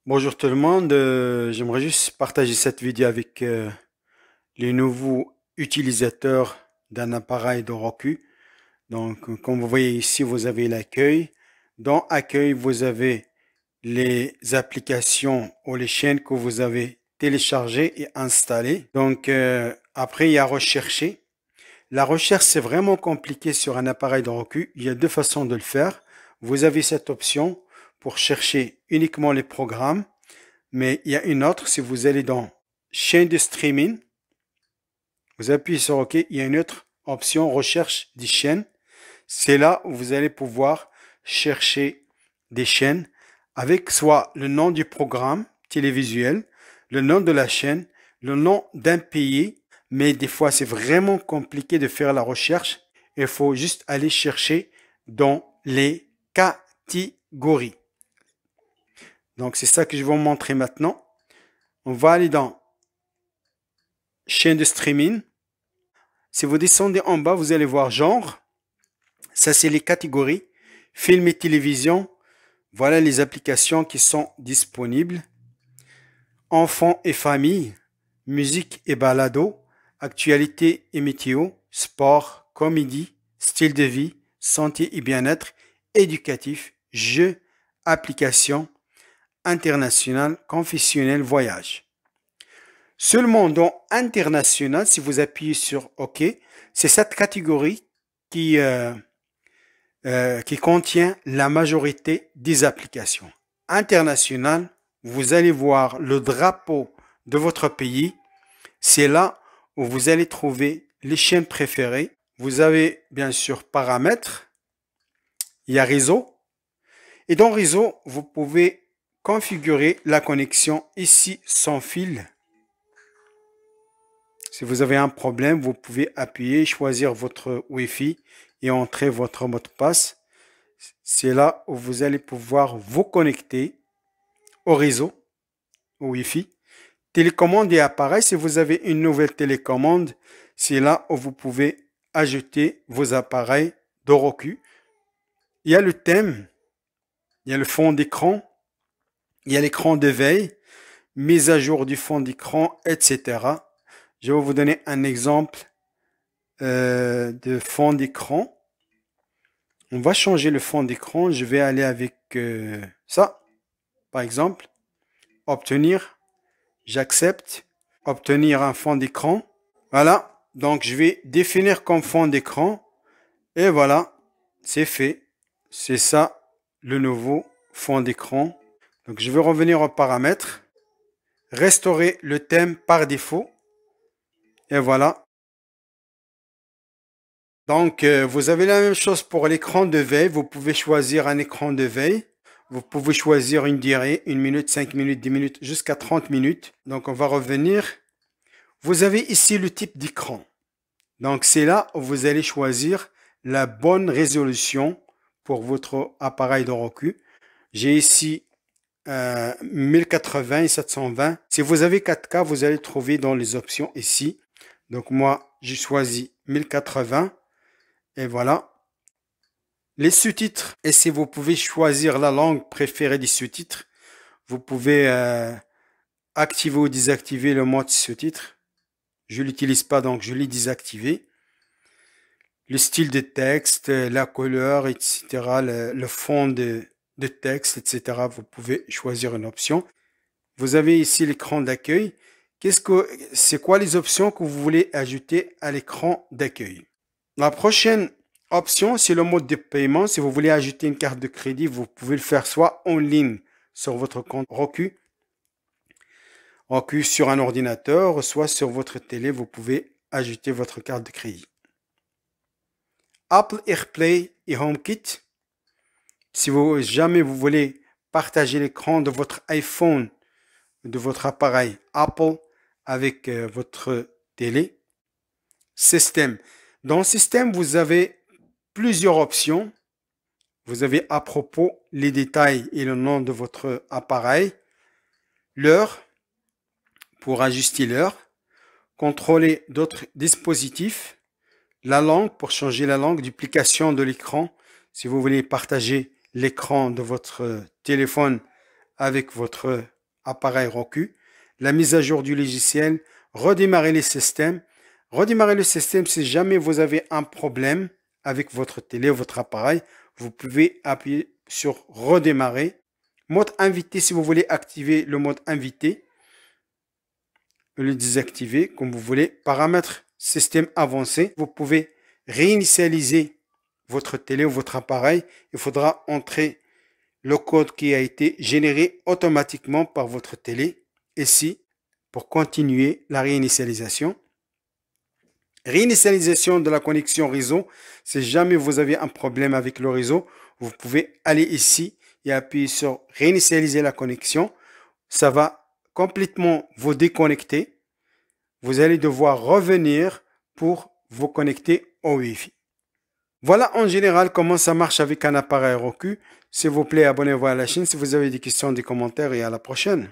Bonjour tout le monde, j'aimerais juste partager cette vidéo avec les nouveaux utilisateurs d'un appareil de Roku. Donc, comme vous voyez ici, vous avez l'accueil. Dans Accueil, vous avez les applications ou les chaînes que vous avez téléchargées et installées. Donc, après, il y a Rechercher. La recherche, c'est vraiment compliqué sur un appareil de Roku. Il y a deux façons de le faire. Vous avez cette option pour chercher uniquement les programmes. Mais il y a une autre, si vous allez dans chaîne de streaming, vous appuyez sur OK, il y a une autre option recherche des chaînes. C'est là où vous allez pouvoir chercher des chaînes avec soit le nom du programme télévisuel, le nom de la chaîne, le nom d'un pays, mais des fois c'est vraiment compliqué de faire la recherche. Il faut juste aller chercher dans les catégories. Donc c'est ça que je vais vous montrer maintenant. On va aller dans chaîne de streaming. Si vous descendez en bas, vous allez voir genre. Ça, c'est les catégories. Film et télévision. Voilà les applications qui sont disponibles. Enfants et famille. Musique et balado. Actualité et météo. Sport, comédie, style de vie, santé et bien-être, éducatif, jeux, applications, international, confessionnel, voyage. Seulement dans international, si vous appuyez sur OK, c'est cette catégorie qui, qui contient la majorité des applications. International, vous allez voir le drapeau de votre pays. C'est là où vous allez trouver les chaînes préférées. Vous avez bien sûr paramètres. Il y a réseau. Et dans réseau, vous pouvez configurer la connexion ici sans fil. Si vous avez un problème, vous pouvez appuyer, choisir votre Wi-Fi et entrer votre mot de passe. C'est là où vous allez pouvoir vous connecter au réseau, au Wi-Fi. Télécommande et appareil, si vous avez une nouvelle télécommande, c'est là où vous pouvez ajouter vos appareils de Roku. Il y a le thème, il y a le fond d'écran, il y a l'écran de veille, mise à jour du fond d'écran, etc. Je vais vous donner un exemple de fond d'écran. On va changer le fond d'écran. Je vais aller avec ça, par exemple. Obtenir, j'accepte. Obtenir un fond d'écran. Voilà, donc je vais définir comme fond d'écran. Et voilà, c'est fait. C'est ça, le nouveau fond d'écran. Donc je vais revenir aux paramètres. Restaurer le thème par défaut. Et voilà. Donc, vous avez la même chose pour l'écran de veille. Vous pouvez choisir un écran de veille. Vous pouvez choisir une durée, 1 minute, 5 minutes, 10 minutes, jusqu'à 30 minutes. Donc, on va revenir. Vous avez ici le type d'écran. Donc, c'est là où vous allez choisir la bonne résolution pour votre appareil de Roku. J'ai ici 1080 et 720. Si vous avez 4K, vous allez trouver dans les options ici. Donc, moi, j'ai choisi 1080. Et voilà. Les sous-titres, et si vous pouvez choisir la langue préférée des sous-titres, vous pouvez activer ou désactiver le mode sous-titres. Je ne l'utilise pas, donc je l'ai désactivé. Le style de texte, la couleur, etc., le fond de texte, etc., vous pouvez choisir une option. Vous avez ici l'écran d'accueil. C'est quoi les options que vous voulez ajouter à l'écran d'accueil? La prochaine option, c'est le mode de paiement. Si vous voulez ajouter une carte de crédit, vous pouvez le faire soit en ligne sur votre compte Roku sur un ordinateur, soit sur votre télé, vous pouvez ajouter votre carte de crédit. Apple AirPlay et HomeKit. Si jamais vous voulez partager l'écran de votre iPhone, de votre appareil Apple avec votre télé. Système. Dans le système, vous avez plusieurs options. Vous avez à propos les détails et le nom de votre appareil, l'heure pour ajuster l'heure, contrôler d'autres dispositifs, la langue pour changer la langue, duplication de l'écran. Si vous voulez partager l'écran de votre téléphone avec votre appareil Roku, la mise à jour du logiciel, redémarrer les systèmes. Redémarrer le système si jamais vous avez un problème avec votre télé, votre appareil. Vous pouvez appuyer sur redémarrer. Mode invité si vous voulez activer le mode invité. Le désactiver comme vous voulez. Paramètres système avancé. Vous pouvez réinitialiser votre télé ou votre appareil. Il faudra entrer le code qui a été généré automatiquement par votre télé. Ici, pour continuer la réinitialisation. Réinitialisation de la connexion réseau. Si jamais vous avez un problème avec le réseau, vous pouvez aller ici et appuyer sur réinitialiser la connexion. Ça va complètement vous déconnecter. Vous allez devoir revenir pour vous connecter au Wi-Fi. Voilà en général comment ça marche avec un appareil Roku. S'il vous plaît, abonnez-vous à la chaîne si vous avez des questions, des commentaires et à la prochaine.